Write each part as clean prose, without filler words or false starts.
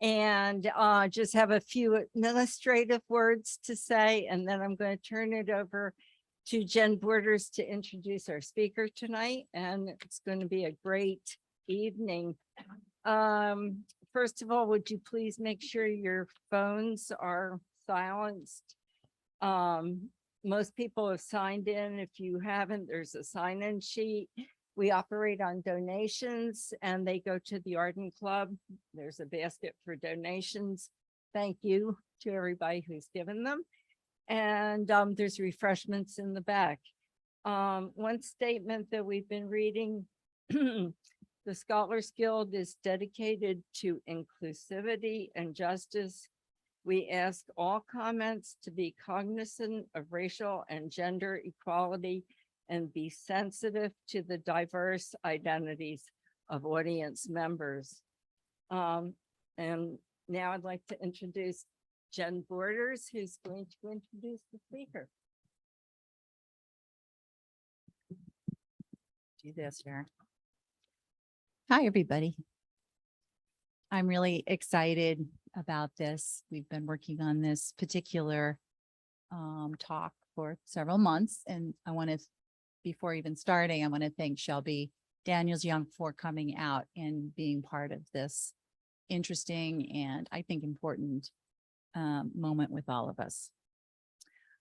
and just have a few administrative words to say, and then I'm going to turn it over to Jen Borders to introduce our speaker tonight, and it's going to be a great evening. First of all, would you please make sure your phones are silenced? Most people have signed in. If you haven't, there's a sign-in sheet. We operate on donations and they go to the Arden Club. There's a basket for donations. Thank you to everybody who's given them. And there's refreshments in the back. One statement that we've been reading, the Scholars Guild is dedicated to inclusivity and justice. We ask all comments to be cognizant of racial and gender equality and be sensitive to the diverse identities of audience members. And now I'd like to introduce Jen Borders, who's going to introduce the speaker. Do this here. Hi, everybody. I'm really excited about this. We've been working on this particular talk for several months, and I want to, before even starting, I want to thank Shelby Daniels Young for coming out and being part of this interesting and I think important moment with all of us.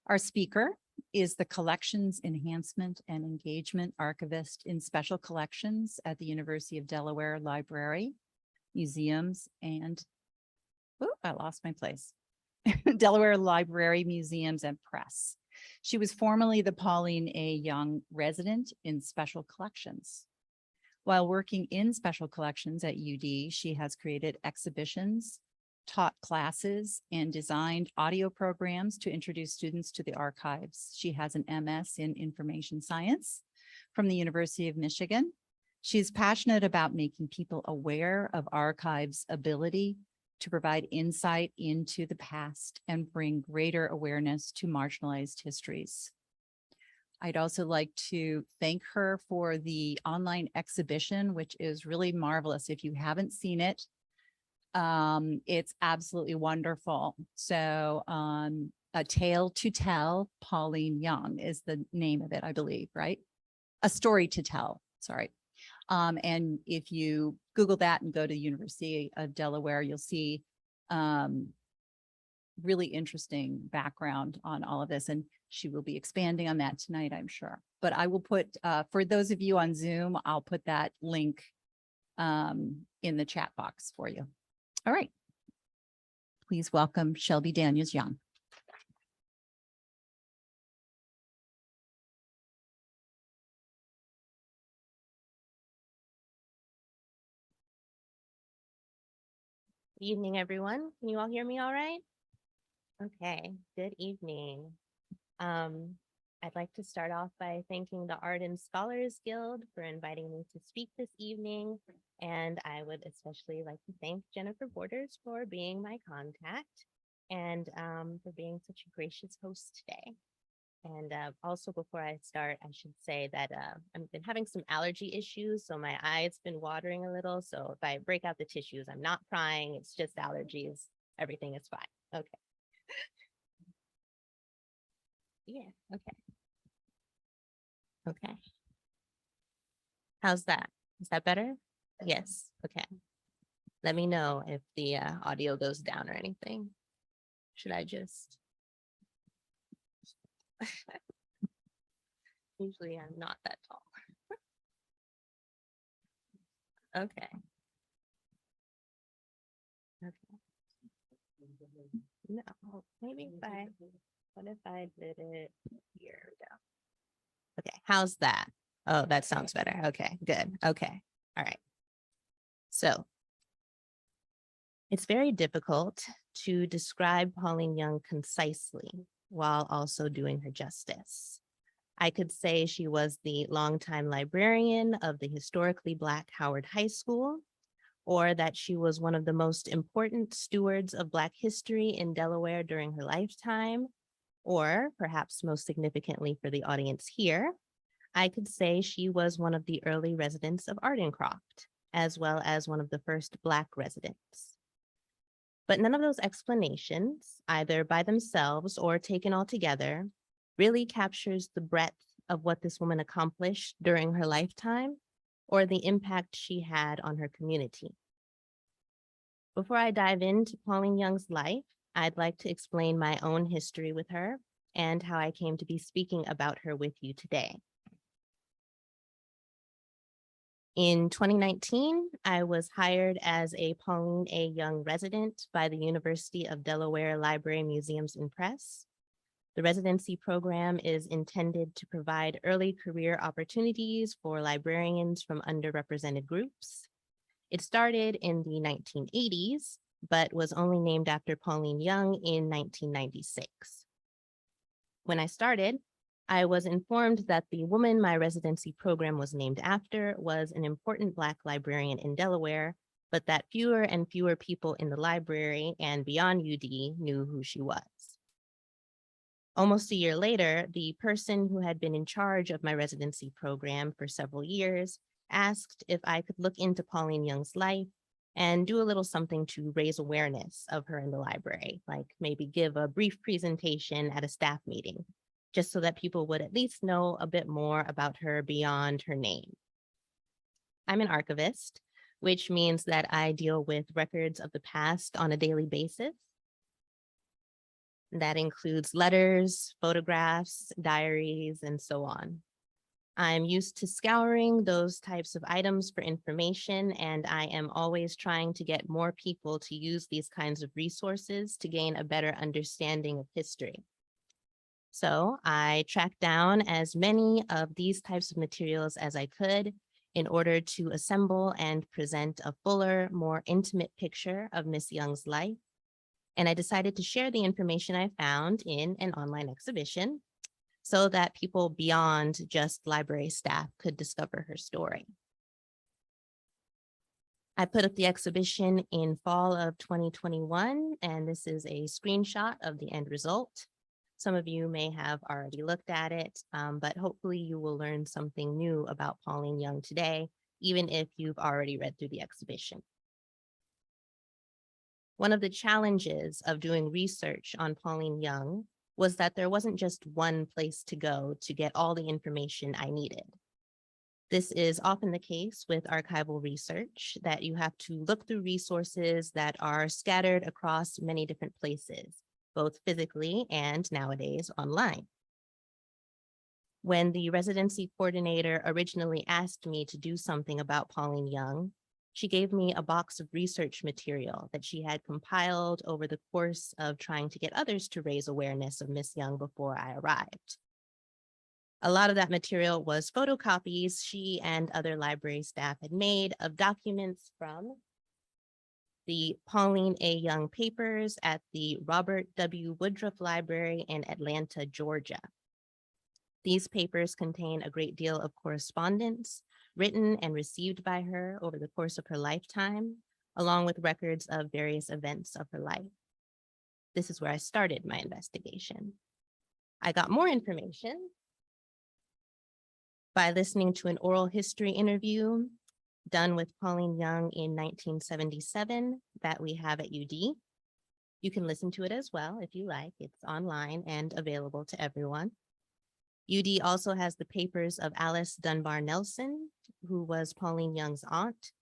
Our speaker is the Collections Enhancement and Engagement Archivist in Special Collections at the University of Delaware Library, Museums, and I lost my place. Delaware Library, Museums, and Press. She was formerly the Pauline A. Young Resident in Special Collections. While working in Special Collections at UD, she has created exhibitions, taught classes, and designed audio programs to introduce students to the archives. She has an MS in Information Science from the University of Michigan. She's passionate about making people aware of archives' ability to provide insight into the past and bring greater awareness to marginalized histories. I'd also like to thank her for the online exhibition, which is really marvelous. If you haven't seen it, it's absolutely wonderful. So A Tale to Tell, Pauline Young is the name of it, I believe, right? A Story to Tell, sorry. And if you Google that and go to the University of Delaware, you'll see really interesting background on all of this. And she will be expanding on that tonight, I'm sure. But I will put, for those of you on Zoom, I'll put that link in the chat box for you. All right. Please welcome Shelby Daniels Young. Good evening, everyone. Can you all hear me all right? Okay, good evening. I'd like to start off by thanking the Arden Scholars Guild for inviting me to speak this evening. And I would especially like to thank Jennifer Borders for being my contact and for being such a gracious host today. And also before I start, I should say that I've been having some allergy issues, so my eyes been watering a little. So if I break out the tissues, I'm not crying. It's just allergies. Everything is fine. Okay. Yeah. Okay. Okay. How's that? Is that better? Yes. Okay. Let me know if the audio goes down or anything. Should I just? Usually I'm not that tall. Okay. Okay. No, maybe if I, what if I did it here? We go. Okay, how's that? Oh, that sounds better. Okay, good. Okay. All right. So it's very difficult to describe Pauline Young concisely while also doing her justice. I could say she was the longtime librarian of the historically Black Howard High School, or that she was one of the most important stewards of Black history in Delaware during her lifetime, or perhaps most significantly for the audience here, I could say she was one of the early residents of Ardencroft, as well as one of the first Black residents. But none of those explanations, either by themselves or taken all together, really captures the breadth of what this woman accomplished during her lifetime or the impact she had on her community. Before I dive into Pauline Young's life, I'd like to explain my own history with her and how I came to be speaking about her with you today. In 2019, I was hired as a Pauline A. Young resident by the University of Delaware Library, Museums, and Press. The residency program is intended to provide early career opportunities for librarians from underrepresented groups. It started in the 1980s, but was only named after Pauline Young in 1996. When I started, I was informed that the woman my residency program was named after was an important Black librarian in Delaware, but that fewer and fewer people in the library and beyond UD knew who she was. Almost a year later, the person who had been in charge of my residency program for several years asked if I could look into Pauline Young's life and do a little something to raise awareness of her in the library, like maybe give a brief presentation at a staff meeting, just so that people would at least know a bit more about her beyond her name. I'm an archivist, which means that I deal with records of the past on a daily basis. That includes letters, photographs, diaries, and so on. I'm used to scouring those types of items for information, and I am always trying to get more people to use these kinds of resources to gain a better understanding of history. So I tracked down as many of these types of materials as I could in order to assemble and present a fuller, more intimate picture of Miss Young's life. And I decided to share the information I found in an online exhibition so that people beyond just library staff could discover her story. I put up the exhibition in fall of 2021, and this is a screenshot of the end result. Some of you may have already looked at it, but hopefully you will learn something new about Pauline Young today, even if you've already read through the exhibition. One of the challenges of doing research on Pauline Young was that there wasn't just one place to go to get all the information I needed. This is often the case with archival research, that you have to look through resources that are scattered across many different places, both physically and nowadays online. When the residency coordinator originally asked me to do something about Pauline Young, she gave me a box of research material that she had compiled over the course of trying to get others to raise awareness of Miss Young before I arrived. A lot of that material was photocopies she and other library staff had made of documents from the Pauline A. Young papers at the Robert W. Woodruff Library in Atlanta, Georgia. These papers contain a great deal of correspondence written and received by her over the course of her lifetime, along with records of various events of her life. This is where I started my investigation. I got more information by listening to an oral history interview done with Pauline Young in 1977 that we have at UD. You can listen to it as well if you like. It's online and available to everyone. UD also has the papers of Alice Dunbar Nelson, who was Pauline Young's aunt,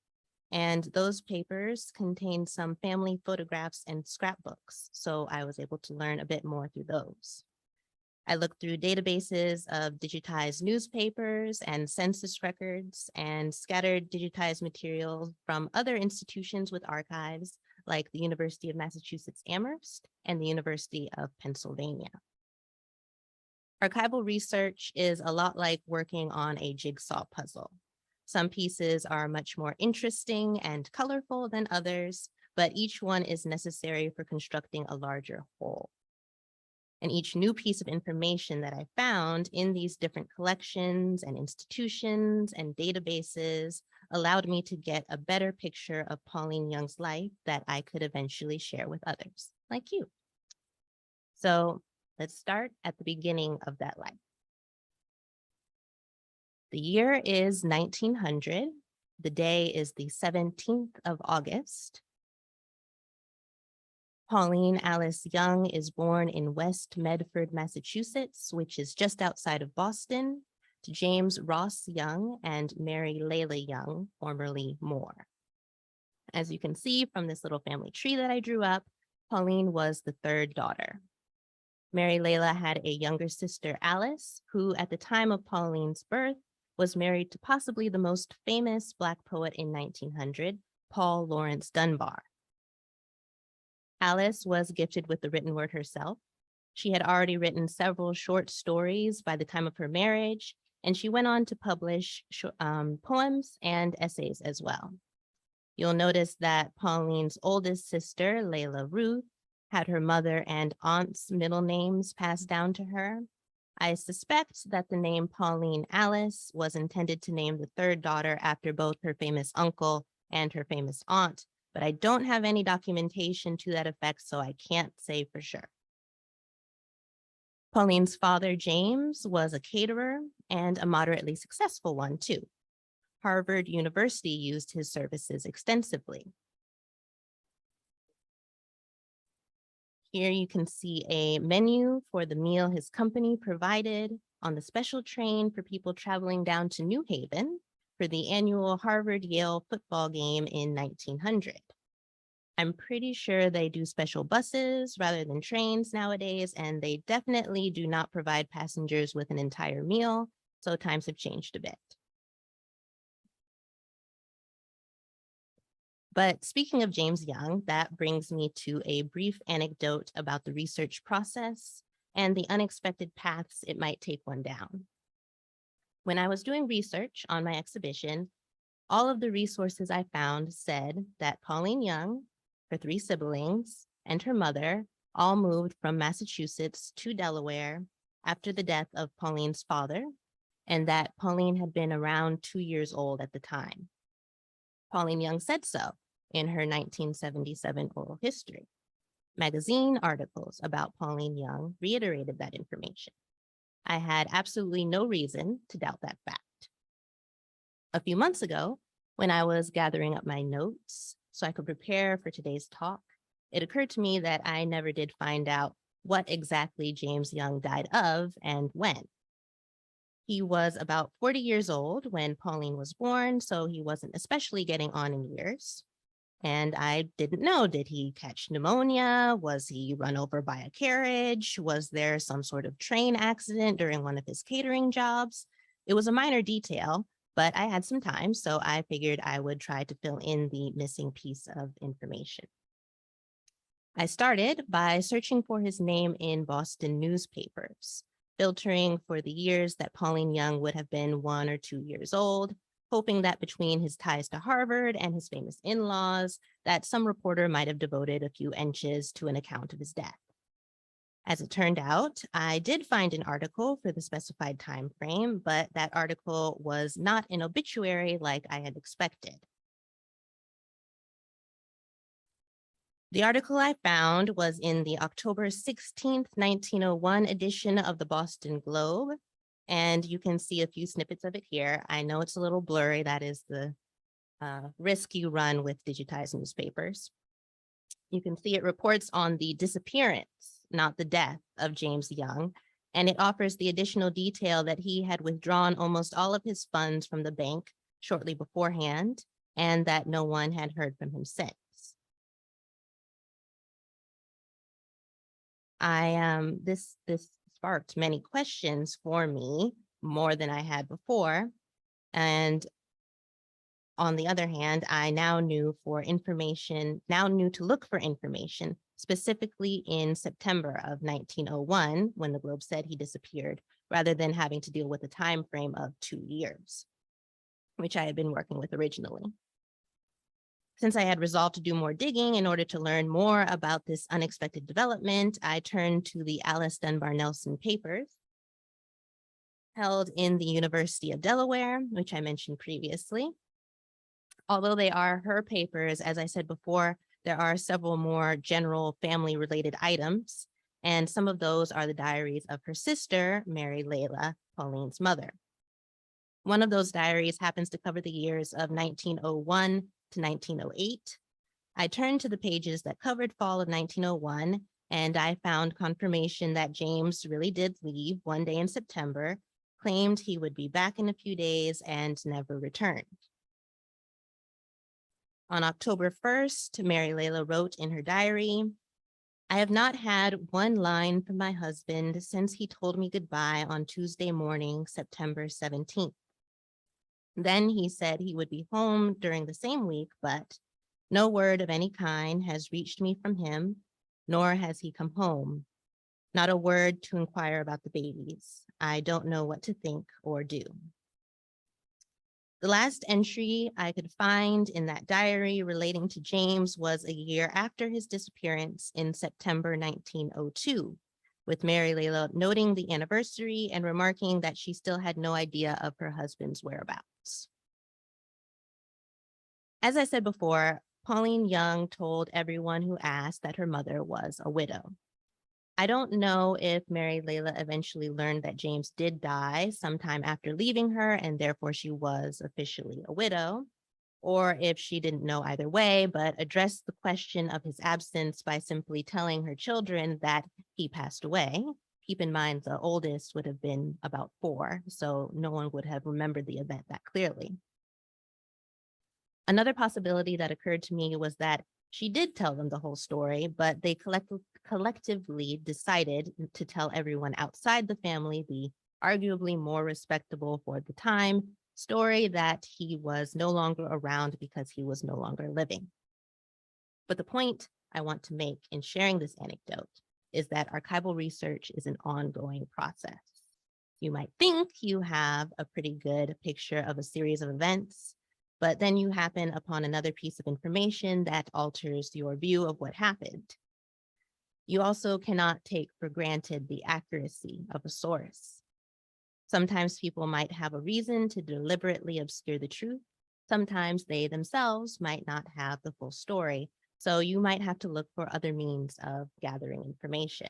and those papers contain some family photographs and scrapbooks, so I was able to learn a bit more through those. I looked through databases of digitized newspapers and census records and scattered digitized materials from other institutions with archives, like the University of Massachusetts Amherst and the University of Pennsylvania. Archival research is a lot like working on a jigsaw puzzle. Some pieces are much more interesting and colorful than others, but each one is necessary for constructing a larger whole. And each new piece of information that I found in these different collections and institutions and databases allowed me to get a better picture of Pauline Young's life that I could eventually share with others, like you. So let's start at the beginning of that life. The year is 1900, The day is the 17th of August. Pauline Alice Young is born in West Medford, Massachusetts, which is just outside of Boston, to James Ross Young and Mary Layla Young, formerly Moore. As you can see from this little family tree that I drew up, Pauline was the third daughter. Mary Layla had a younger sister, Alice, who at the time of Pauline's birth was married to possibly the most famous Black poet in 1900, Paul Laurence Dunbar. Alice was gifted with the written word herself. She had already written several short stories by the time of her marriage, and she went on to publish poems and essays as well. You'll notice that Pauline's oldest sister, Layla Ruth, had her mother and aunt's middle names passed down to her. I suspect that the name Pauline Alice was intended to name the third daughter after both her famous uncle and her famous aunt, but I don't have any documentation to that effect, so I can't say for sure. Pauline's father, James, was a caterer and a moderately successful one too. Harvard University used his services extensively. Here you can see a menu for the meal his company provided on the special train for people traveling down to New Haven for the annual Harvard-Yale football game in 1900. I'm pretty sure they do special buses rather than trains nowadays, and they definitely do not provide passengers with an entire meal, so times have changed a bit. But speaking of James Young, that brings me to a brief anecdote about the research process and the unexpected paths it might take one down. When I was doing research on my exhibition, all of the resources I found said that Pauline Young, her three siblings, and her mother all moved from Massachusetts to Delaware after the death of Pauline's father, and that Pauline had been around 2 years old at the time. Pauline Young said so in her 1977 oral history. Magazine articles about Pauline Young reiterated that information. I had absolutely no reason to doubt that fact. A few months ago, when I was gathering up my notes so I could prepare for today's talk, it occurred to me that I never did find out what exactly James Young died of and when. He was about 40 years old when Pauline was born, so he wasn't especially getting on in years. And I didn't know, did he catch pneumonia? Was he run over by a carriage? Was there some sort of train accident during one of his catering jobs? It was a minor detail, but I had some time, so I figured I would try to fill in the missing piece of information. I started by searching for his name in Boston newspapers, filtering for the years that Pauline Young would have been 1 or 2 years old, hoping that between his ties to Harvard and his famous in-laws, that some reporter might have devoted a few inches to an account of his death. As it turned out, I did find an article for the specified time frame, but that article was not an obituary like I had expected. The article I found was in the October 16th, 1901 edition of the Boston Globe, and you can see a few snippets of it here. I know it's a little blurry. That is the risk you run with digitized newspapers. You can see it reports on the disappearance, not the death, of James Young, and it offers the additional detail that he had withdrawn almost all of his funds from the bank shortly beforehand, and that no one had heard from him since. This sparked many questions for me, more than I had before. And on the other hand, I now knew to look for information, specifically in September of 1901, when the Globe said he disappeared, rather than having to deal with a time frame of 2 years, which I had been working with originally. Since I had resolved to do more digging in order to learn more about this unexpected development, I turned to the Alice Dunbar Nelson papers held in the University of Delaware, which I mentioned previously. Although they are her papers, as I said before, there are several more general family-related items, and some of those are the diaries of her sister, Mary Layla, Pauline's mother. One of those diaries happens to cover the years of 1901 to 1908. I turned to the pages that covered fall of 1901, and I found confirmation that James really did leave one day in September, claimed he would be back in a few days, and never returned. On October 1st, Mary Layla wrote in her diary, "I have not had one line from my husband since he told me goodbye on Tuesday morning, September 17th. Then he said he would be home during the same week, but no word of any kind has reached me from him, nor has he come home. Not a word to inquire about the babies. I don't know what to think or do." The last entry I could find in that diary relating to James was a year after his disappearance in September 1902, with Mary Layla noting the anniversary and remarking that she still had no idea of her husband's whereabouts. As I said before, Pauline Young told everyone who asked that her mother was a widow. I don't know if Mary Layla eventually learned that James did die sometime after leaving her and therefore she was officially a widow, or if she didn't know either way, but addressed the question of his absence by simply telling her children that he passed away. Keep in mind, the oldest would have been about 4, so no one would have remembered the event that clearly. Another possibility that occurred to me was that she did tell them the whole story, but they collectively decided to tell everyone outside the family the arguably more respectable for the time story that he was no longer around because he was no longer living. But the point I want to make in sharing this anecdote is that archival research is an ongoing process. You might think you have a pretty good picture of a series of events, but then you happen upon another piece of information that alters your view of what happened. You also cannot take for granted the accuracy of a source. Sometimes people might have a reason to deliberately obscure the truth. Sometimes they themselves might not have the full story, so you might have to look for other means of gathering information.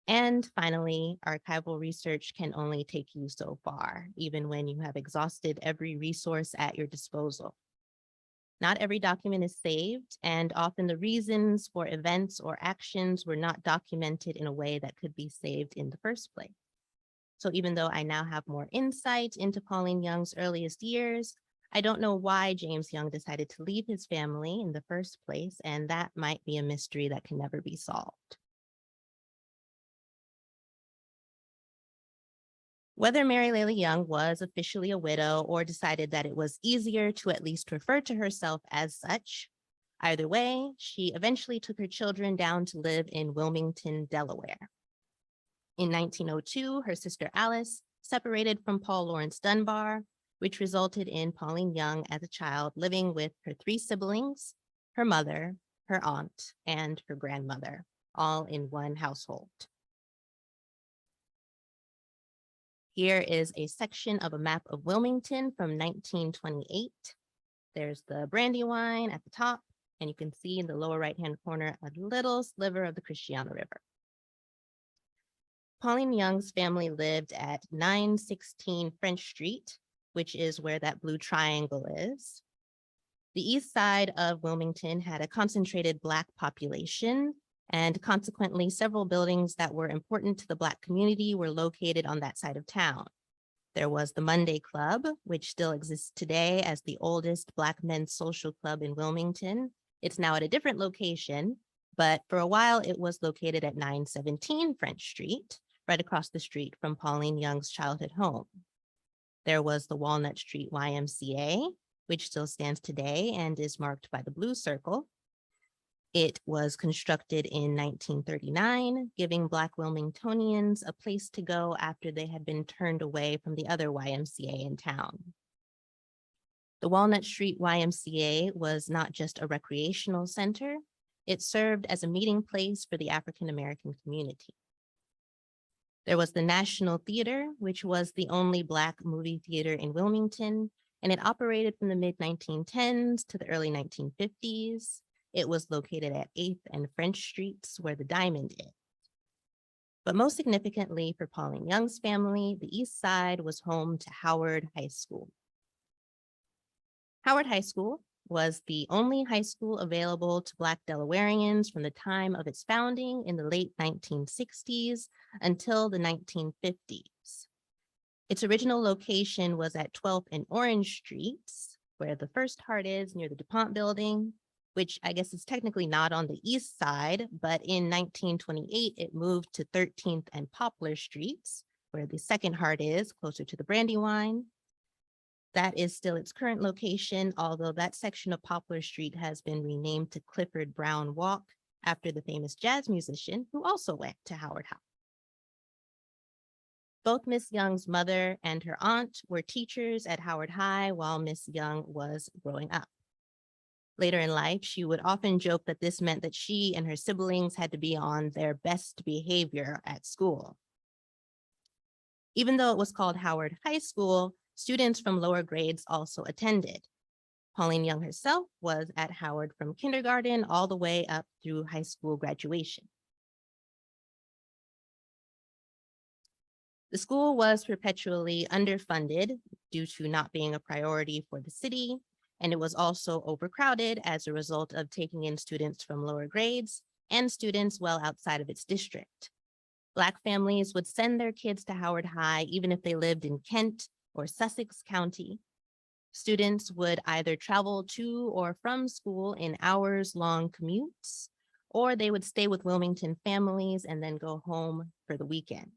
And finally, archival research can only take you so far, even when you have exhausted every resource at your disposal. Not every document is saved, and often the reasons for events or actions were not documented in a way that could be saved in the first place. So even though I now have more insight into Pauline Young's earliest years, I don't know why James Young decided to leave his family in the first place, and that might be a mystery that can never be solved. Whether Mary Layla Young was officially a widow or decided that it was easier to at least refer to herself as such, either way, she eventually took her children down to live in Wilmington, Delaware. In 1902, her sister Alice separated from Paul Lawrence Dunbar, which resulted in Pauline Young as a child living with her 3 siblings, her mother, her aunt, and her grandmother, all in one household. Here is a section of a map of Wilmington from 1928. There's the Brandywine at the top, and you can see in the lower right-hand corner a little sliver of the Christiana River. Pauline Young's family lived at 916 French Street, which is where that blue triangle is. The east side of Wilmington had a concentrated Black population, and consequently, several buildings that were important to the Black community were located on that side of town. There was the Monday Club, which still exists today as the oldest Black men's social club in Wilmington. It's now at a different location, but for a while it was located at 917 French Street, right across the street from Pauline Young's childhood home. There was the Walnut Street YMCA, which still stands today and is marked by the blue circle. It was constructed in 1939, giving Black Wilmingtonians a place to go after they had been turned away from the other YMCA in town. The Walnut Street YMCA was not just a recreational center, it served as a meeting place for the African American community. There was the National Theater, which was the only Black movie theater in Wilmington, and it operated from the mid-1910s to the early 1950s. It was located at 8th and French Streets, where the Diamond is. But most significantly for Pauline Young's family, the East Side was home to Howard High School. Howard High School was the only high school available to Black Delawareans from the time of its founding in the late 1960s until the 1950s. Its original location was at 12th and Orange Streets, where the first heart is near the DuPont building, which I guess is technically not on the east side, but in 1928, it moved to 13th and Poplar Streets, where the second heart is, closer to the Brandywine. That is still its current location, although that section of Poplar Street has been renamed to Clifford Brown Walk after the famous jazz musician who also went to Howard High. Both Miss Young's mother and her aunt were teachers at Howard High while Miss Young was growing up. Later in life, she would often joke that this meant that she and her siblings had to be on their best behavior at school. Even though it was called Howard High School, students from lower grades also attended. Pauline Young herself was at Howard from kindergarten all the way up through high school graduation. The school was perpetually underfunded due to not being a priority for the city, and it was also overcrowded as a result of taking in students from lower grades and students well outside of its district. Black families would send their kids to Howard High even if they lived in Kent or Sussex County. Students would either travel to or from school in hours-long commutes, or they would stay with Wilmington families and then go home for the weekend.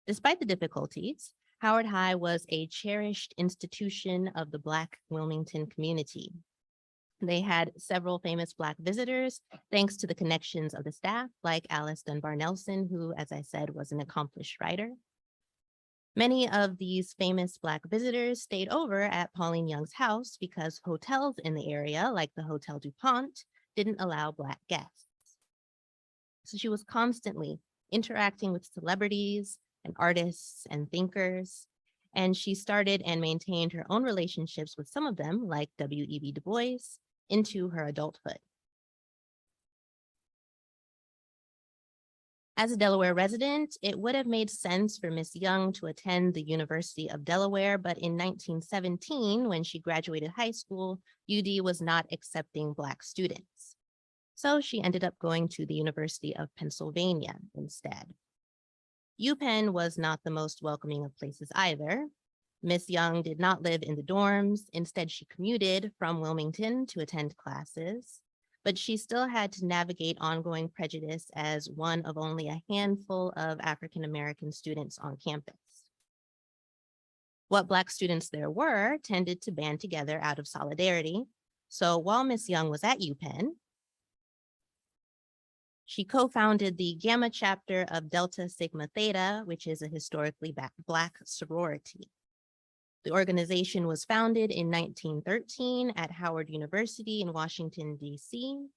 Despite the difficulties, Howard High was a cherished institution of the Black Wilmington community. They had several famous Black visitors, thanks to the connections of the staff, like Alice Dunbar Nelson, who, as I said, was an accomplished writer. Many of these famous Black visitors stayed over at Pauline Young's house because hotels in the area, like the Hotel DuPont, didn't allow Black guests. So she was constantly interacting with celebrities and artists and thinkers, and she started and maintained her own relationships with some of them, like W.E.B. Du Bois, into her adulthood. As a Delaware resident, it would have made sense for Miss Young to attend the University of Delaware, but in 1917, when she graduated high school, UD was not accepting Black students. So she ended up going to the University of Pennsylvania instead. UPenn was not the most welcoming of places either. Miss Young did not live in the dorms. Instead, she commuted from Wilmington to attend classes, but she still had to navigate ongoing prejudice as one of only a handful of African-American students on campus. What Black students there were tended to band together out of solidarity. So while Miss Young was at UPenn, she co-founded the Gamma chapter of Delta Sigma Theta, which is a historically Black sorority. The organization was founded in 1913 at Howard University in Washington, D.C.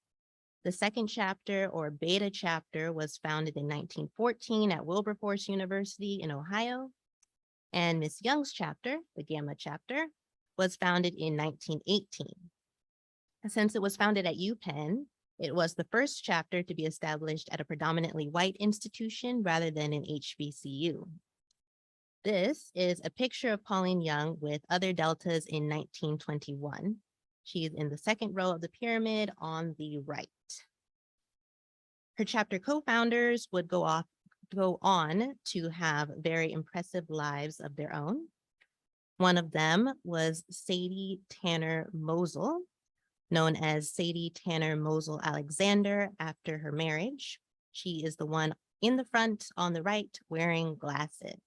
The second chapter, or Beta chapter, was founded in 1914 at Wilberforce University in Ohio. And Miss Young's chapter, the Gamma chapter, was founded in 1918. Since it was founded at UPenn, it was the first chapter to be established at a predominantly white institution rather than an HBCU. This is a picture of Pauline Young with other Deltas in 1921. She is in the second row of the pyramid on the right. Her chapter co-founders would go on to have very impressive lives of their own. One of them was Sadie Tanner Mosel, known as Sadie Tanner Mosel Alexander after her marriage. She is the one in the front on the right wearing glasses.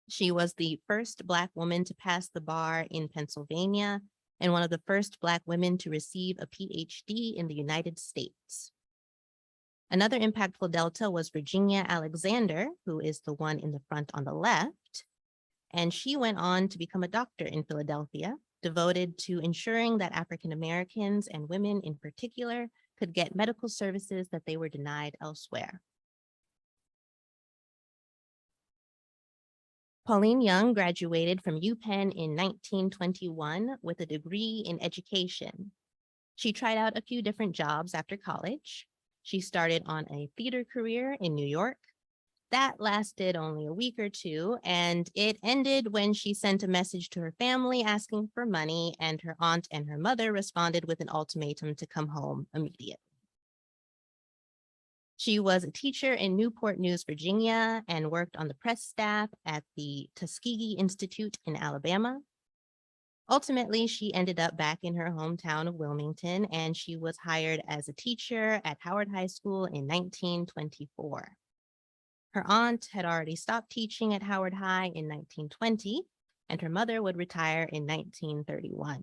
She was the first Black woman to pass the bar in Pennsylvania and one of the first Black women to receive a PhD in the United States. Another impactful Delta was Virginia Alexander, who is the one in the front on the left, and she went on to become a doctor in Philadelphia, devoted to ensuring that African Americans and women in particular could get medical services that they were denied elsewhere. Pauline Young graduated from UPenn in 1921 with a degree in education. She tried out a few different jobs after college. She started on a theater career in New York. That lasted only a week or two, and it ended when she sent a message to her family asking for money, and her aunt and her mother responded with an ultimatum to come home immediately. She was a teacher in Newport News, Virginia, and worked on the press staff at the Tuskegee Institute in Alabama. Ultimately, she ended up back in her hometown of Wilmington, and she was hired as a teacher at Howard High School in 1924. Her aunt had already stopped teaching at Howard High in 1920, and her mother would retire in 1931.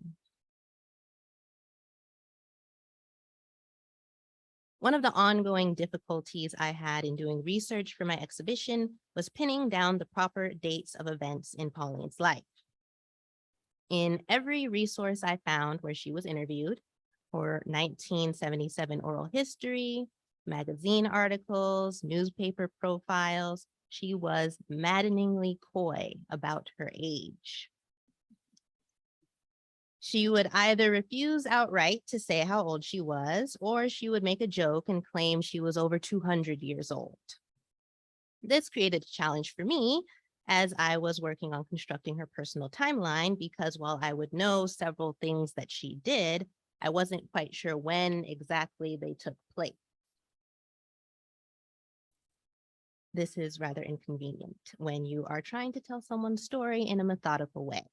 One of the ongoing difficulties I had in doing research for my exhibition was pinning down the proper dates of events in Pauline's life. In every resource I found where she was interviewed, for 1977 oral history, magazine articles, newspaper profiles, she was maddeningly coy about her age. She would either refuse outright to say how old she was, or she would make a joke and claim she was over 200 years old. This created a challenge for me as I was working on constructing her personal timeline, because while I would know several things that she did, I wasn't quite sure when exactly they took place. This is rather inconvenient when you are trying to tell someone's story in a methodical way.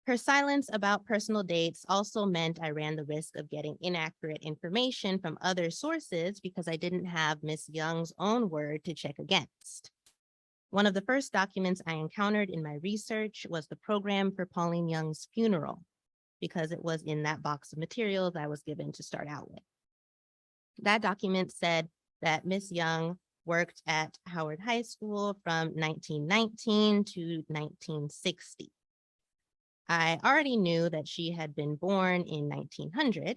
Her silence about personal dates also meant I ran the risk of getting inaccurate information from other sources because I didn't have Miss Young's own word to check against. One of the first documents I encountered in my research was the program for Pauline Young's funeral, because it was in that box of materials I was given to start out with. That document said that Miss Young worked at Howard High School from 1919 to 1960. I already knew that she had been born in 1900,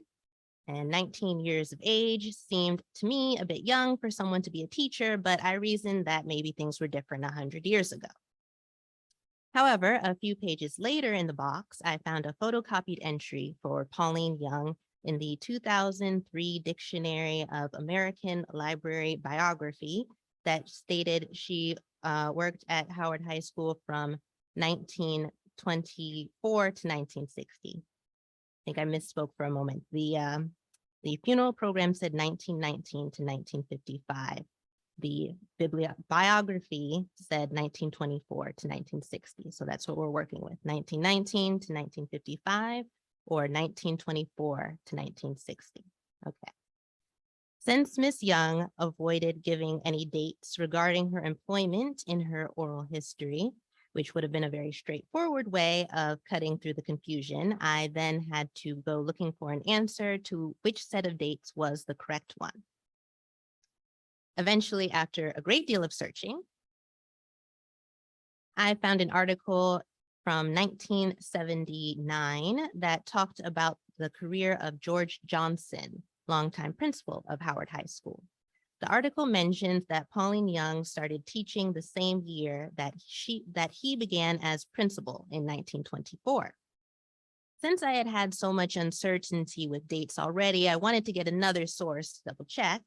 and 19 years of age seemed to me a bit young for someone to be a teacher, but I reasoned that maybe things were different 100 years ago. However, a few pages later in the box, I found a photocopied entry for Pauline Young in the 2003 Dictionary of American Library Biography that stated she worked at Howard High School from 1924 to 1960. I think I misspoke for a moment. The funeral program said 1919 to 1955. The biography said 1924 to 1960. So that's what we're working with, 1919 to 1955 or 1924 to 1960. Okay. Since Miss Young avoided giving any dates regarding her employment in her oral history, which would have been a very straightforward way of cutting through the confusion, I then had to go looking for an answer to which set of dates was the correct one. Eventually, after a great deal of searching, I found an article from 1979 that talked about the career of George Johnson, longtime principal of Howard High School. The article mentions that Pauline Young started teaching the same year that he began as principal in 1924. Since I had had so much uncertainty with dates already, I wanted to get another source to double check.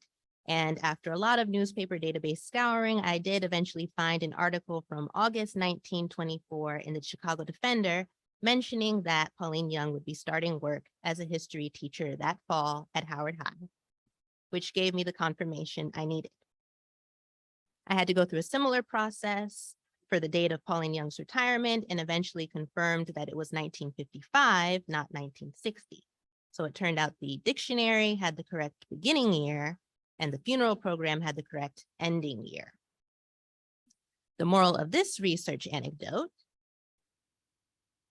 And after a lot of newspaper database scouring, I did eventually find an article from August 1924 in the Chicago Defender mentioning that Pauline Young would be starting work as a history teacher that fall at Howard High, which gave me the confirmation I needed. I had to go through a similar process for the date of Pauline Young's retirement and eventually confirmed that it was 1955, not 1960. So it turned out the dictionary had the correct beginning year and the funeral program had the correct ending year. The moral of this research anecdote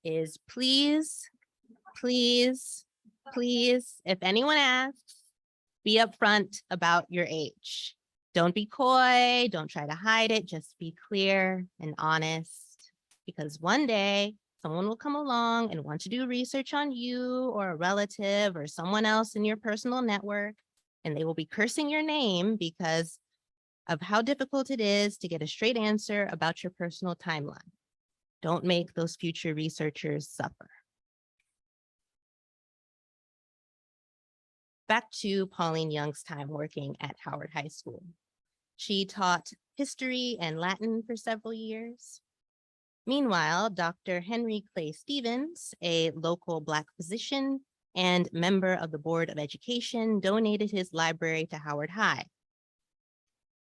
is please, please, please, if anyone asks, be upfront about your age. Don't be coy, don't try to hide it, just be clear and honest, because one day someone will come along and want to do research on you or a relative or someone else in your personal network, and they will be cursing your name because of how difficult it is to get a straight answer about your personal timeline. Don't make those future researchers suffer. Back to Pauline Young's time working at Howard High School. She taught history and Latin for several years. Meanwhile, Dr. Henry Clay Stevens, a local Black physician and member of the Board of Education, donated his library to Howard High.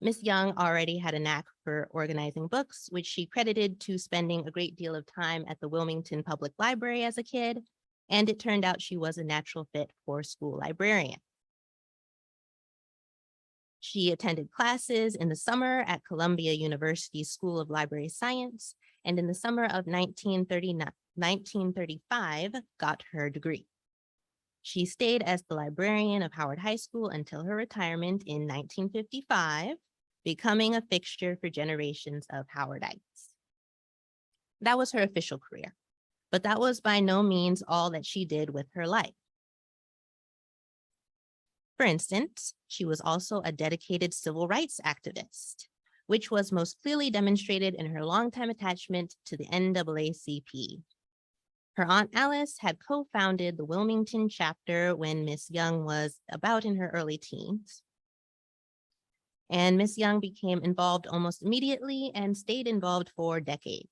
Miss Young already had a knack for organizing books, which she credited to spending a great deal of time at the Wilmington Public Library as a kid, and it turned out she was a natural fit for school librarian. She attended classes in the summer at Columbia University School of Library Science, and in the summer of 1935 got her degree. She stayed as the librarian of Howard High School until her retirement in 1955, becoming a fixture for generations of Howardites. That was her official career, but that was by no means all that she did with her life. For instance, she was also a dedicated civil rights activist, which was most clearly demonstrated in her longtime attachment to the NAACP. Her Aunt Alice had co-founded the Wilmington chapter when Miss Young was about in her early teens. And Miss Young became involved almost immediately and stayed involved for decades.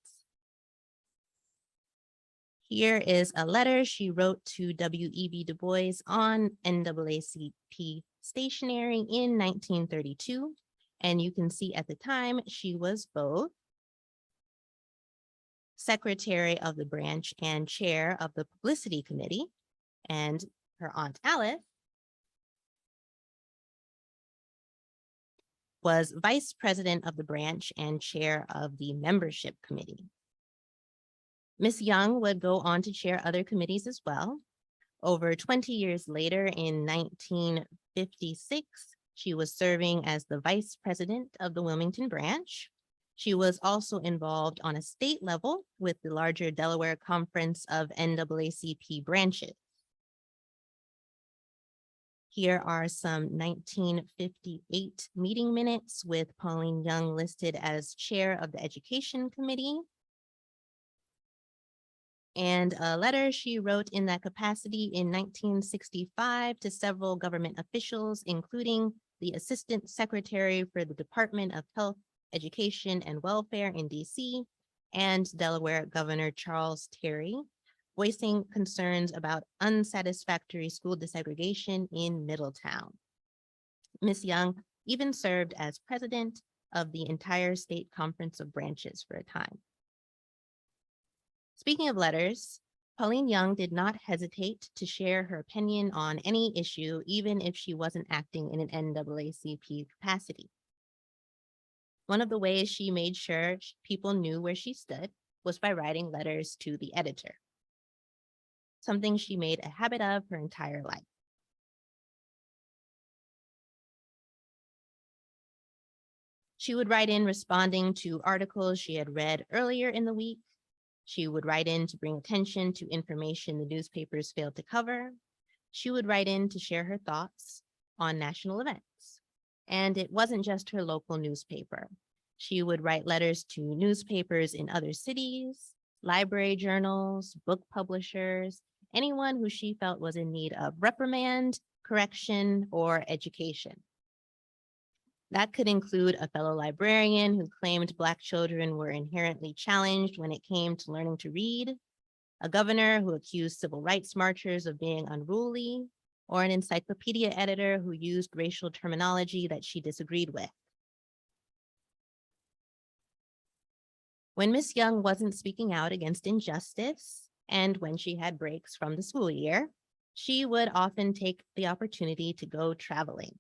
Here is a letter she wrote to W.E.B. Du Bois on NAACP stationery in 1932. And you can see at the time she was both secretary of the branch and chair of the publicity committee. And her Aunt Alice was vice president of the branch and chair of the membership committee. Miss Young would go on to chair other committees as well. Over 20 years later, in 1956, she was serving as the vice president of the Wilmington branch. She was also involved on a state level with the larger Delaware Conference of NAACP branches. Here are some 1958 meeting minutes with Pauline Young listed as chair of the Education Committee, and a letter she wrote in that capacity in 1965 to several government officials, including the Assistant Secretary for the Department of Health, Education, and Welfare in DC, and Delaware Governor Charles Terry, voicing concerns about unsatisfactory school desegregation in Middletown. Miss Young even served as president of the entire state conference of branches for a time. Speaking of letters, Pauline Young did not hesitate to share her opinion on any issue, even if she wasn't acting in an NAACP capacity. One of the ways she made sure people knew where she stood was by writing letters to the editor, something she made a habit of her entire life. She would write in responding to articles she had read earlier in the week. She would write in to bring attention to information the newspapers failed to cover. She would write in to share her thoughts on national events. And it wasn't just her local newspaper. She would write letters to newspapers in other cities, library journals, book publishers, anyone who she felt was in need of reprimand, correction, or education. That could include a fellow librarian who claimed Black children were inherently challenged when it came to learning to read, a governor who accused civil rights marchers of being unruly, or an encyclopedia editor who used racial terminology that she disagreed with. When Miss Young wasn't speaking out against injustice, and when she had breaks from the school year, she would often take the opportunity to go traveling.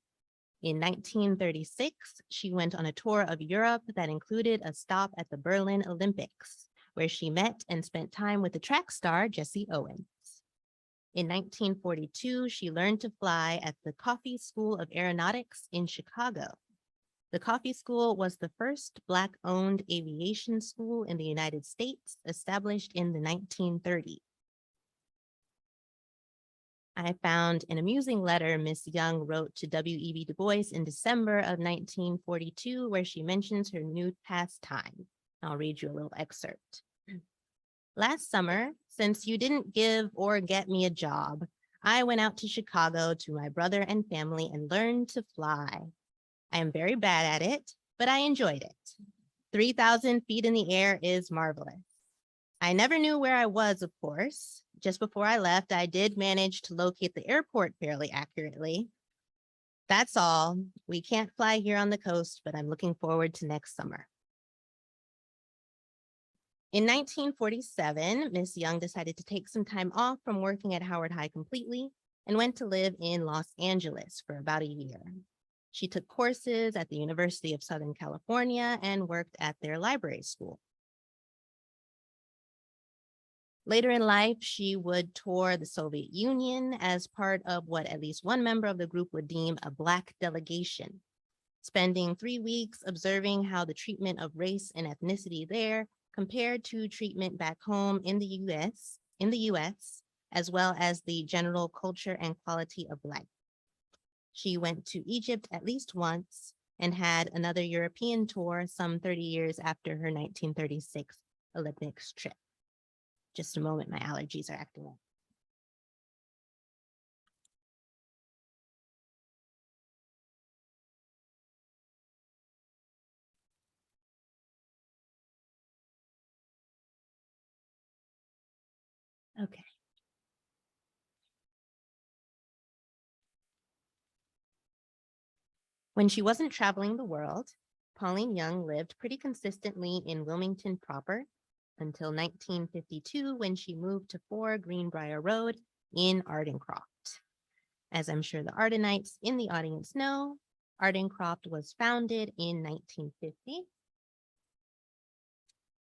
In 1936, she went on a tour of Europe that included a stop at the Berlin Olympics, where she met and spent time with the track star Jesse Owens. In 1942, she learned to fly at the Coffey School of Aeronautics in Chicago. The Coffey School was the first Black-owned aviation school in the United States, established in the 1930s. I found an amusing letter Miss Young wrote to W.E.B. Du Bois in December of 1942, where she mentions her new pastime. I'll read you a little excerpt. Last summer, since you didn't give or get me a job, I went out to Chicago to my brother and family and learned to fly. I am very bad at it, but I enjoyed it. 3,000 feet in the air is marvelous. I never knew where I was, of course. Just before I left, I did manage to locate the airport fairly accurately. That's all. We can't fly here on the coast, but I'm looking forward to next summer. In 1947, Miss Young decided to take some time off from working at Howard High completely and went to live in Los Angeles for about a year. She took courses at the University of Southern California and worked at their library school. Later in life, she would tour the Soviet Union as part of what at least one member of the group would deem a Black delegation, spending 3 weeks observing how the treatment of race and ethnicity there compared to treatment back home in the US, as well as the general culture and quality of life. She went to Egypt at least once and had another European tour some 30 years after her 1936 Olympics trip. Just a moment, my allergies are acting up. Okay. When she wasn't traveling the world, Pauline Young lived pretty consistently in Wilmington proper until 1952 when she moved to 4 Greenbrier Road in Ardencroft. As I'm sure the Ardenites in the audience know, Ardencroft was founded in 1950,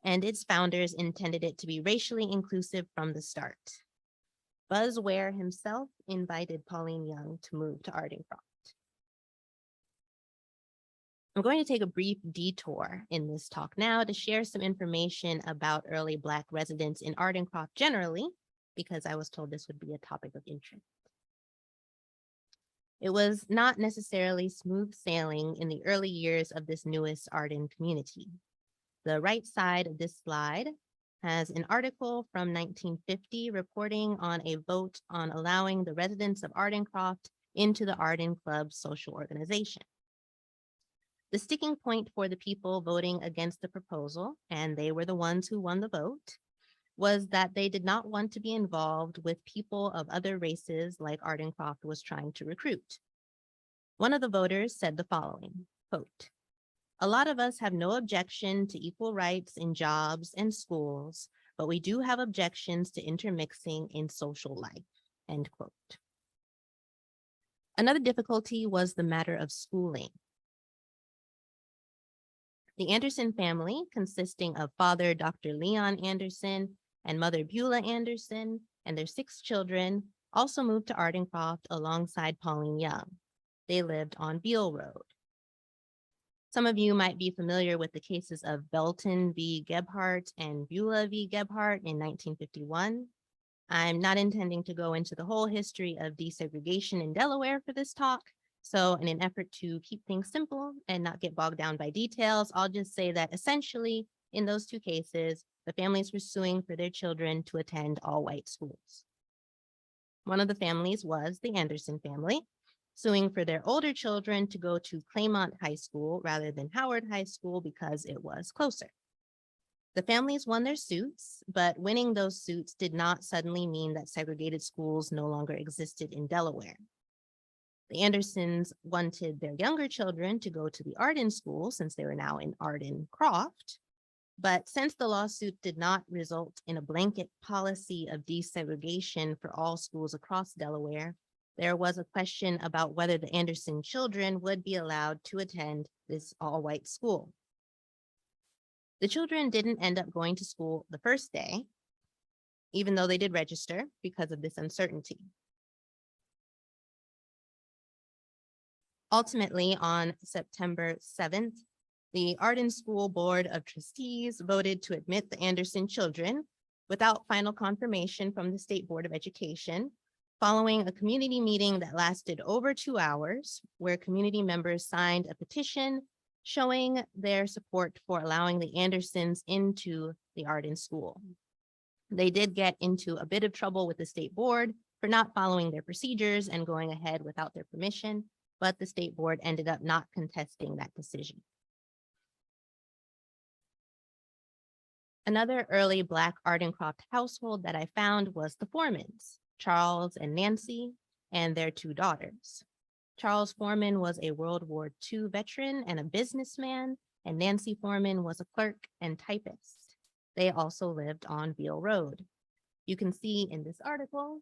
and its founders intended it to be racially inclusive from the start. Buzz Ware himself invited Pauline Young to move to Ardencroft. I'm going to take a brief detour in this talk now to share some information about early Black residents in Ardencroft generally, because I was told this would be a topic of interest. It was not necessarily smooth sailing in the early years of this newest Arden community. The right side of this slide has an article from 1950 reporting on a vote on allowing the residents of Ardencroft into the Arden Club social organization. The sticking point for the people voting against the proposal, and they were the ones who won the vote, was that they did not want to be involved with people of other races like Ardencroft was trying to recruit. One of the voters said the following, quote, "A lot of us have no objection to equal rights in jobs and schools, but we do have objections to intermixing in social life," end quote. Another difficulty was the matter of schooling. The Anderson family, consisting of father Dr. Leon Anderson and mother Beulah Anderson and their 6 children, also moved to Ardencroft alongside Pauline Young. They lived on Beale Road. Some of you might be familiar with the cases of Belton v. Gebhardt and Beulah v. Gebhardt in 1951. I'm not intending to go into the whole history of desegregation in Delaware for this talk. So in an effort to keep things simple and not get bogged down by details, I'll just say that essentially in those 2 cases, the families were suing for their children to attend all white schools. One of the families was the Anderson family, suing for their older children to go to Claymont High School rather than Howard High School because it was closer. The families won their suits, but winning those suits did not suddenly mean that segregated schools no longer existed in Delaware. The Andersons wanted their younger children to go to the Arden school since they were now in Ardencroft. But since the lawsuit did not result in a blanket policy of desegregation for all schools across Delaware, there was a question about whether the Anderson children would be allowed to attend this all-white school. The children didn't end up going to school the first day, even though they did register because of this uncertainty. Ultimately, on September 7th, the Arden School Board of Trustees voted to admit the Anderson children without final confirmation from the State Board of Education, following a community meeting that lasted over 2 hours, where community members signed a petition showing their support for allowing the Andersons into the Arden School. They did get into a bit of trouble with the State Board for not following their procedures and going ahead without their permission, but the state board ended up not contesting that decision. Another early Black Ardencroft household that I found was the Foremans, Charles and Nancy, and their 2 daughters. Charles Foreman was a World War II veteran and a businessman, and Nancy Foreman was a clerk and typist. They also lived on Beale Road. You can see in this article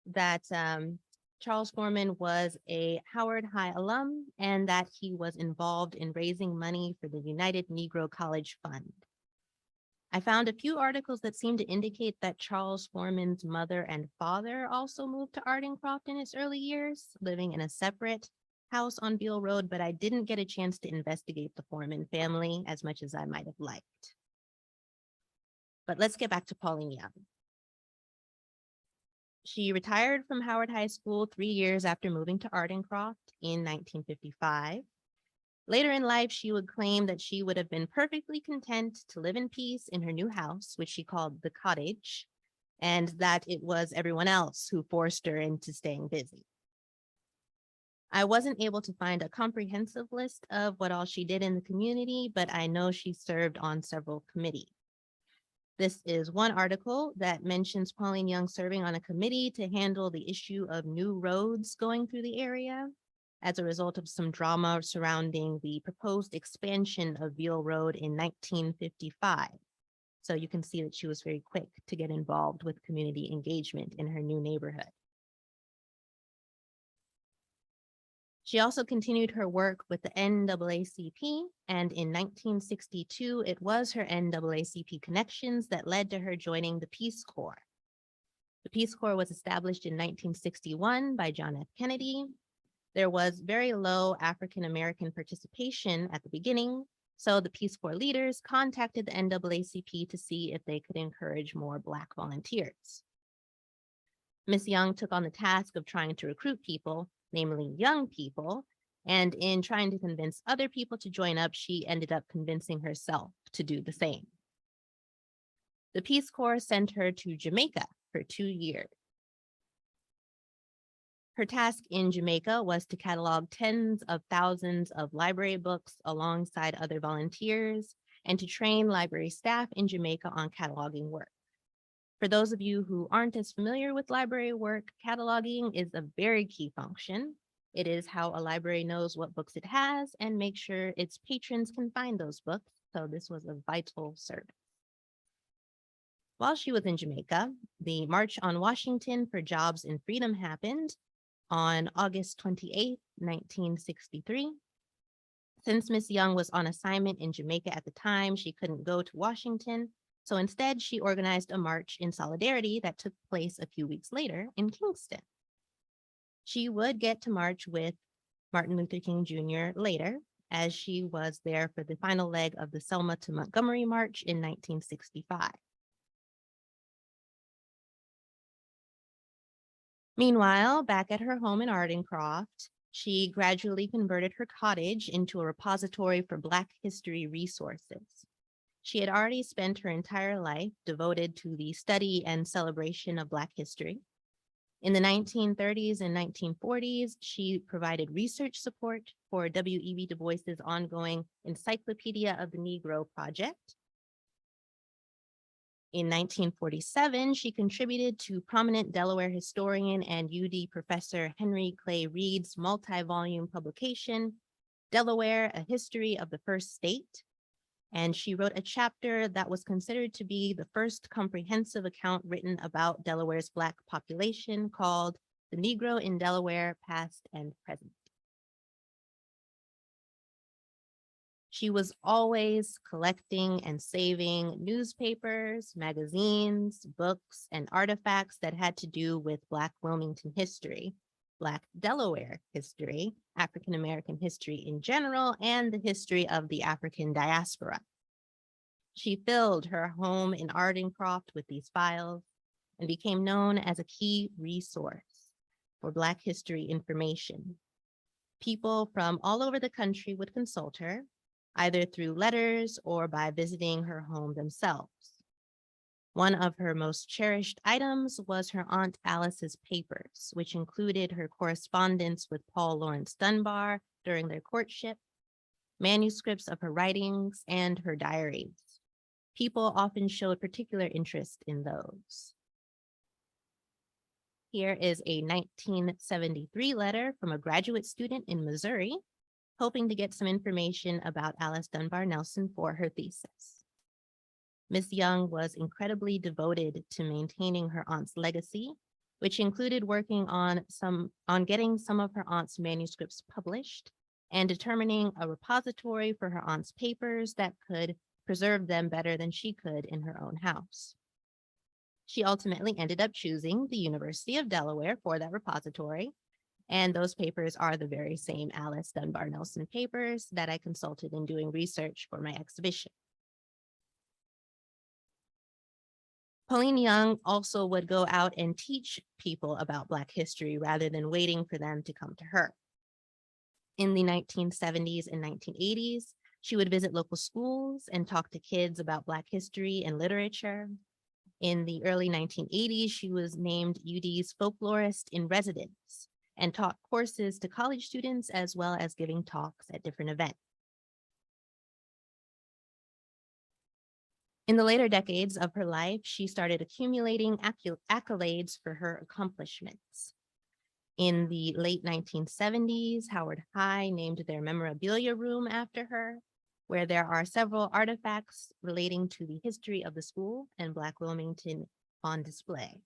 that Charles Foreman was a Howard High alum and that he was involved in raising money for the United Negro College Fund. I found a few articles that seem to indicate that Charles Foreman's mother and father also moved to Ardencroft in his early years, living in a separate house on Beale Road, but I didn't get a chance to investigate the Foreman family as much as I might have liked. But let's get back to Pauline Young. She retired from Howard High School 3 years after moving to Ardencroft in 1955. Later in life, she would claim that she would have been perfectly content to live in peace in her new house, which she called the cottage, and that it was everyone else who forced her into staying busy. I wasn't able to find a comprehensive list of what all she did in the community, but I know she served on several committees. This is one article that mentions Pauline Young serving on a committee to handle the issue of new roads going through the area as a result of some drama surrounding the proposed expansion of Beale Road in 1955. So you can see that she was very quick to get involved with community engagement in her new neighborhood. She also continued her work with the NAACP, and in 1962, it was her NAACP connections that led to her joining the Peace Corps. The Peace Corps was established in 1961 by John F. Kennedy. There was very low African-American participation at the beginning, so the Peace Corps leaders contacted the NAACP to see if they could encourage more Black volunteers. Ms. Young took on the task of trying to recruit people, namely young people, and in trying to convince other people to join up, she ended up convincing herself to do the same. The Peace Corps sent her to Jamaica for 2 years. Her task in Jamaica was to catalog tens of thousands of library books alongside other volunteers and to train library staff in Jamaica on cataloging work. For those of you who aren't as familiar with library work, cataloging is a very key function. It is how a library knows what books it has and makes sure its patrons can find those books. So this was a vital service. While she was in Jamaica, the March on Washington for Jobs and Freedom happened on August 28, 1963. Since Ms. Young was on assignment in Jamaica at the time, she couldn't go to Washington. So instead, she organized a march in solidarity that took place a few weeks later in Kingston. She would get to march with Martin Luther King Jr. later, as she was there for the final leg of the Selma to Montgomery March in 1965. Meanwhile, back at her home in Ardencroft, she gradually converted her cottage into a repository for Black history resources. She had already spent her entire life devoted to the study and celebration of Black history. In the 1930s and 1940s, she provided research support for W.E.B. Du Bois's ongoing Encyclopedia of the Negro project. In 1947, she contributed to prominent Delaware historian and UD professor Henry Clay Reid's multi-volume publication, Delaware, A History of the First State. And she wrote a chapter that was considered to be the first comprehensive account written about Delaware's Black population called The Negro in Delaware, Past and Present. She was always collecting and saving newspapers, magazines, books, and artifacts that had to do with Black Wilmington history, Black Delaware history, African-American history in general, and the history of the African diaspora. She filled her home in Ardencroft with these files and became known as a key resource for Black history information. People from all over the country would consult her, either through letters or by visiting her home themselves. One of her most cherished items was her Aunt Alice's papers, which included her correspondence with Paul Laurence Dunbar during their courtship, manuscripts of her writings, and her diaries. People often showed particular interest in those. Here is a 1973 letter from a graduate student in Missouri, hoping to get some information about Alice Dunbar Nelson for her thesis. Ms. Young was incredibly devoted to maintaining her aunt's legacy, which included working on getting some of her aunt's manuscripts published and determining a repository for her aunt's papers that could preserve them better than she could in her own house. She ultimately ended up choosing the University of Delaware for that repository, and those papers are the very same Alice Dunbar Nelson papers that I consulted in doing research for my exhibition. Pauline Young also would go out and teach people about Black history rather than waiting for them to come to her. In the 1970s and 1980s, she would visit local schools and talk to kids about Black history and literature. In the early 1980s, she was named UD's folklorist in residence and taught courses to college students as well as giving talks at different events. In the later decades of her life, she started accumulating accolades for her accomplishments. In the late 1970s, Howard High named their memorabilia room after her, where there are several artifacts relating to the history of the school and Black Wilmington on display.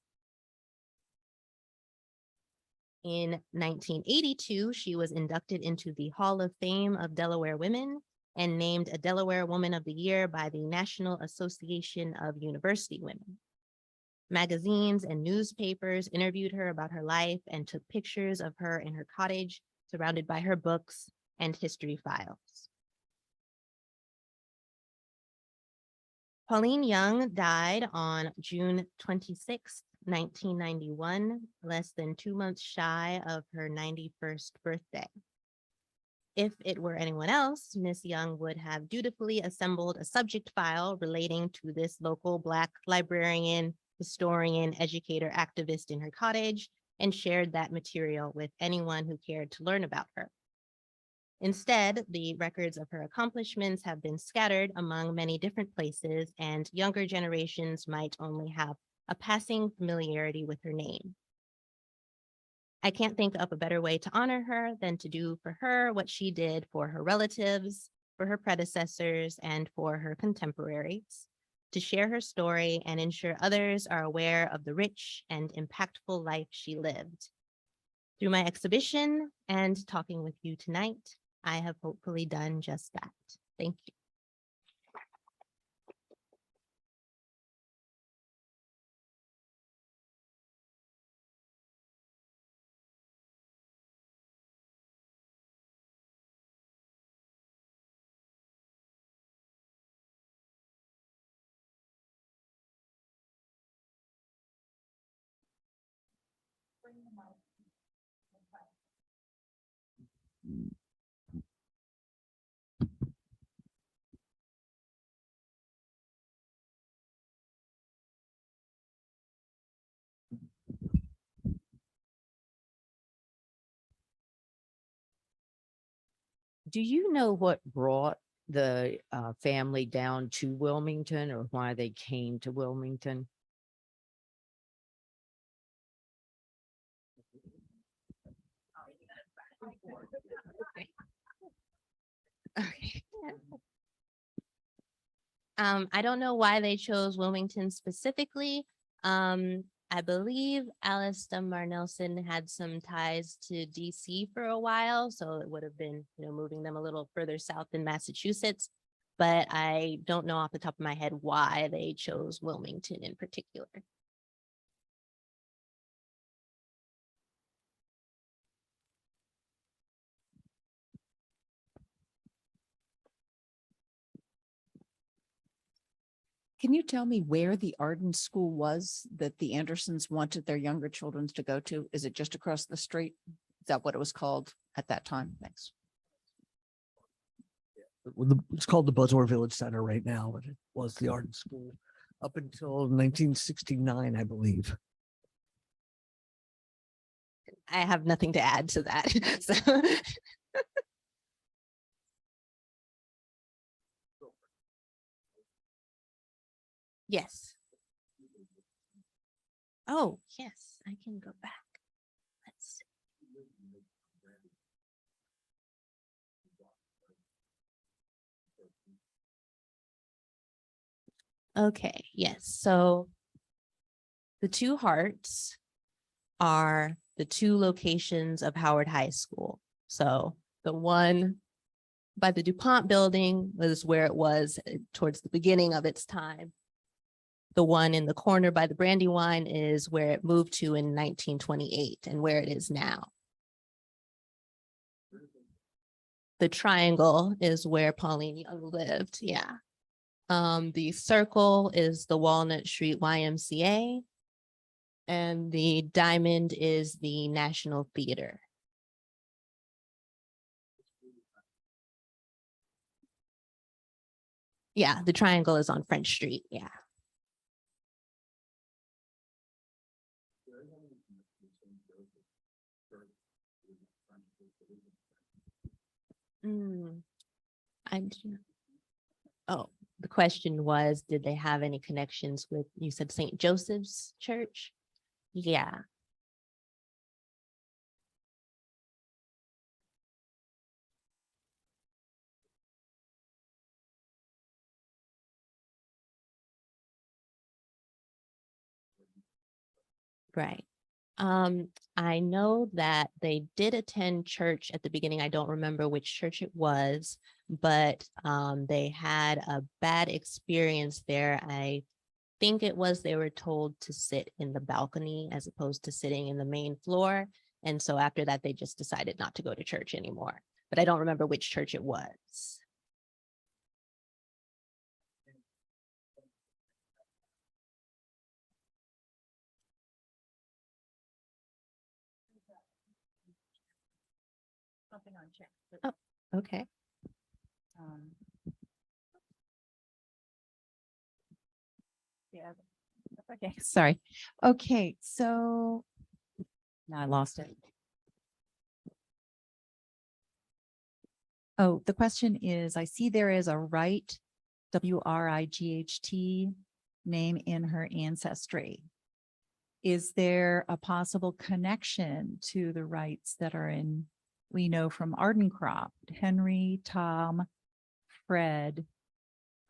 In 1982, she was inducted into the Hall of Fame of Delaware Women and named a Delaware Woman of the Year by the National Association of University Women. Magazines and newspapers interviewed her about her life and took pictures of her in her cottage, surrounded by her books and history files. Pauline Young died on June 26, 1991, less than 2 months shy of her 91st birthday. If it were anyone else, Ms. Young would have dutifully assembled a subject file relating to this local Black librarian, historian, educator, activist in her cottage, and shared that material with anyone who cared to learn about her. Instead, the records of her accomplishments have been scattered among many different places, and younger generations might only have a passing familiarity with her name. I can't think of a better way to honor her than to do for her what she did for her relatives, for her predecessors, and for her contemporaries, to share her story and ensure others are aware of the rich and impactful life she lived. Through my exhibition and talking with you tonight, I have hopefully done just that. Thank you. Do you know what brought the family down to Wilmington, or why they came to Wilmington? Okay. I don't know why they chose Wilmington specifically. I believe Alice Dunbar Nelson had some ties to DC for a while, so it would have been, moving them a little further south in Massachusetts. But I don't know off the top of my head why they chose Wilmington in particular. Can you tell me where the Arden school was that the Andersons wanted their younger children to go to? Is it just across the street? Is that what it was called at that time? Thanks. It's called the Buzzmore Village Center right now, but it was the Arden School. up until 1969, I believe. I have nothing to add to that. So. Yes. Oh, yes, I can go back. Let's see. Okay, yes, so the two hearts are the two locations of Howard High School. So the one by the DuPont building was where it was towards the beginning of its time. The one in the corner by the Brandywine is where it moved to in 1928 and where it is now. The triangle is where Pauline Young lived, yeah. The circle is the Walnut Street YMCA. And the diamond is the National Theater. Yeah, the triangle is on French Street, yeah. I do. Oh, the question was, did they have any connections with, you said St. Joseph's Church? Yeah. Right. I know that they did attend church at the beginning. I don't remember which church it was, but they had a bad experience there. I think it was they were told to sit in the balcony as opposed to sitting in the main floor. And so after that, they just decided not to go to church anymore. But I don't remember which church it was. Oh, okay. Yeah. Okay, sorry. Okay, so now I lost it. Oh, the question is, I see there is a Wright, W-R-I-G-H-T name in her ancestry. Is there a possible connection to the Wrights that are in, we know from Ardencroft, Henry, Tom, Fred,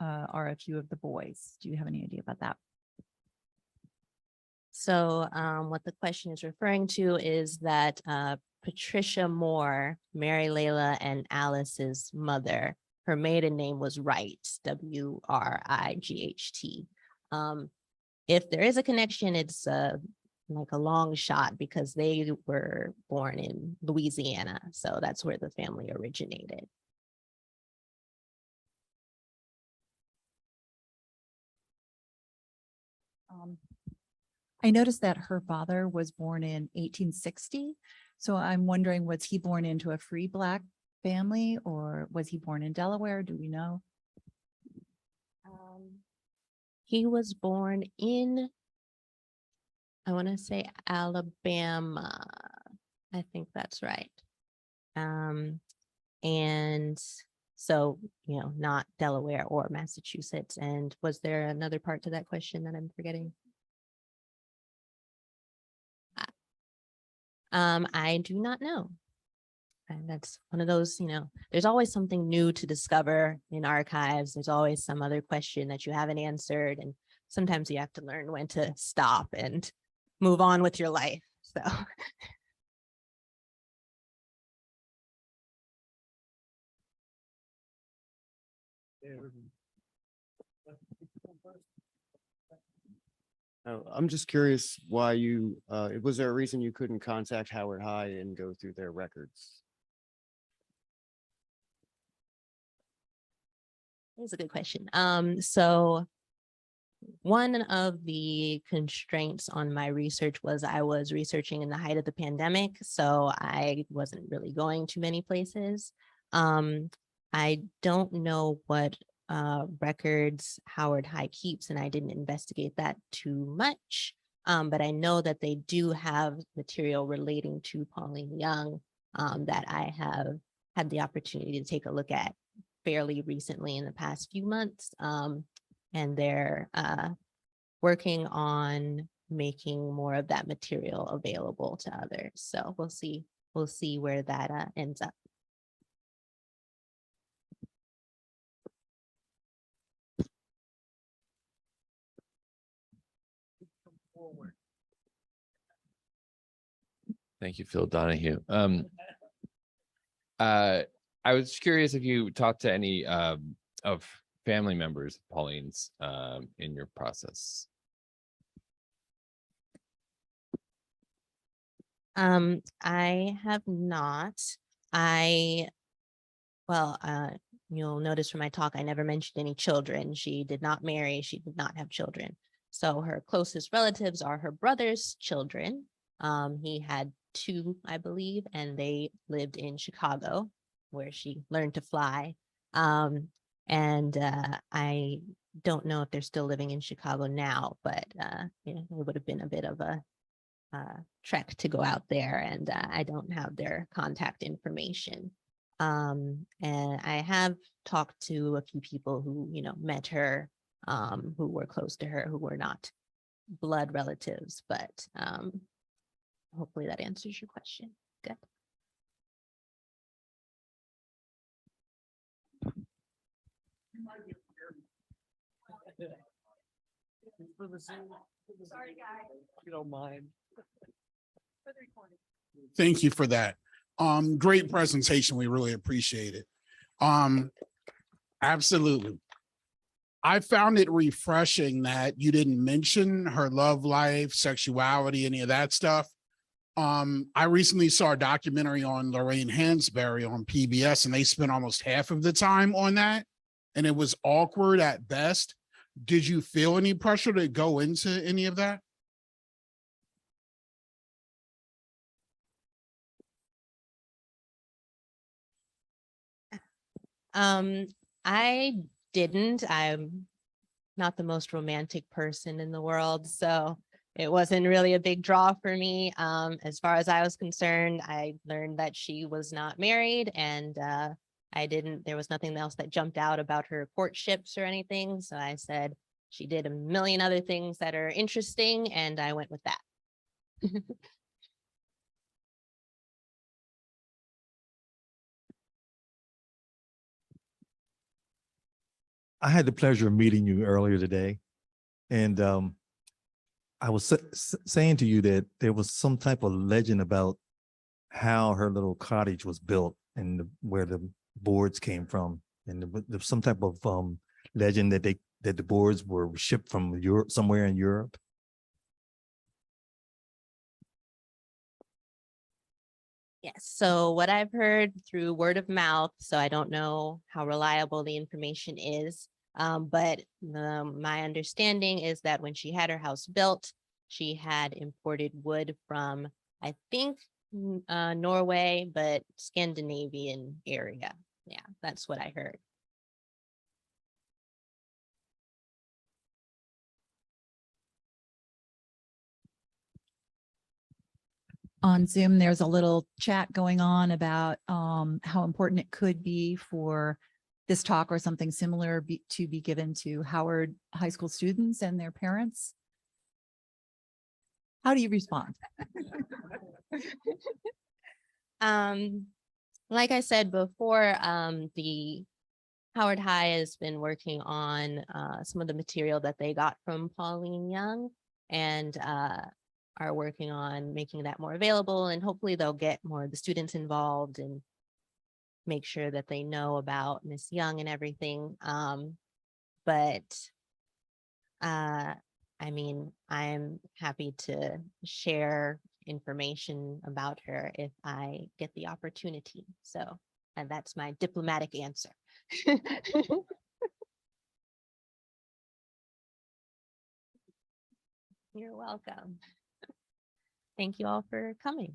are a few of the boys. Do you have any idea about that? So what the question is referring to is that Patricia Moore, Mary Layla and Alice's mother, her maiden name was Wright, W-R-I-G-H-T. If there is a connection, it's like a long shot because they were born in Louisiana. So that's where the family originated. I noticed that her father was born in 1860. So I'm wondering, was he born into a free Black family or was he born in Delaware? Do we know? He was born in, I want to say Alabama. I think that's right. And so, you know, not Delaware or Massachusetts. And was there another part to that question that I'm forgetting? I do not know. And that's one of those, you know, there's always something new to discover in archives. There's always some other question that you haven't answered. And sometimes you have to learn when to stop and move on with your life. So. I'm just curious why you, was there a reason you couldn't contact Howard High and go through their records? That's a good question. So one of the constraints on my research was I was researching in the height of the pandemic, so I wasn't really going to many places. I don't know what records Howard High keeps, and I didn't investigate that too much. But I know that they do have material relating to Pauline Young that I have had the opportunity to take a look at fairly recently in the past few months. And they're working on making more of that material available to others. So we'll see where that ends up. Thank you, Phil Donahue. I was curious if you talked to any of family members of Pauline's in your process. I have not. You'll notice from my talk, I never mentioned any children. She did not marry. She did not have children. So her closest relatives are her brother's children. He had 2, I believe, and they lived in Chicago, where she learned to fly. I don't know if they're still living in Chicago now, but it would have been a bit of a trek to go out there, and I don't have their contact information. And I have talked to a few people who, met her, who were close to her, who were not blood relatives, but hopefully that answers your question. Good. If you don't mind. Thank you for that. Great presentation. We really appreciate it. Absolutely. I found it refreshing that you didn't mention her love life, sexuality, any of that stuff. I recently saw a documentary on Lorraine Hansberry on PBS, and they spent almost half of the time on that, and it was awkward at best. Did you feel any pressure to go into any of that? I didn't. I'm not the most romantic person in the world, so it wasn't really a big draw for me. As far as I was concerned, I learned that she was not married, and there was nothing else that jumped out about her courtships or anything. So I said she did a million other things that are interesting, and I went with that. I had the pleasure of meeting you earlier today, and I was saying to you that there was some type of legend about how her little cottage was built and where the boards came from, and there's some type of legend that the boards were shipped from Europe, somewhere in Europe. Yes. So what I've heard through word of mouth, so I don't know how reliable the information is, but my understanding is that when she had her house built, she had imported wood from, I think, Norway, but Scandinavian area. Yeah, that's what I heard. On Zoom, there's a little chat going on about how important it could be for this talk or something similar to be given to Howard High School students and their parents. How do you respond? Like I said before, the Howard High has been working on some of the material that they got from Pauline Young, and are working on making that more available, and hopefully they'll get more of the students involved and make sure that they know about Miss Young and everything. I mean, I'm happy to share information about her if I get the opportunity. So, and that's my diplomatic answer. You're welcome. Thank you all for coming.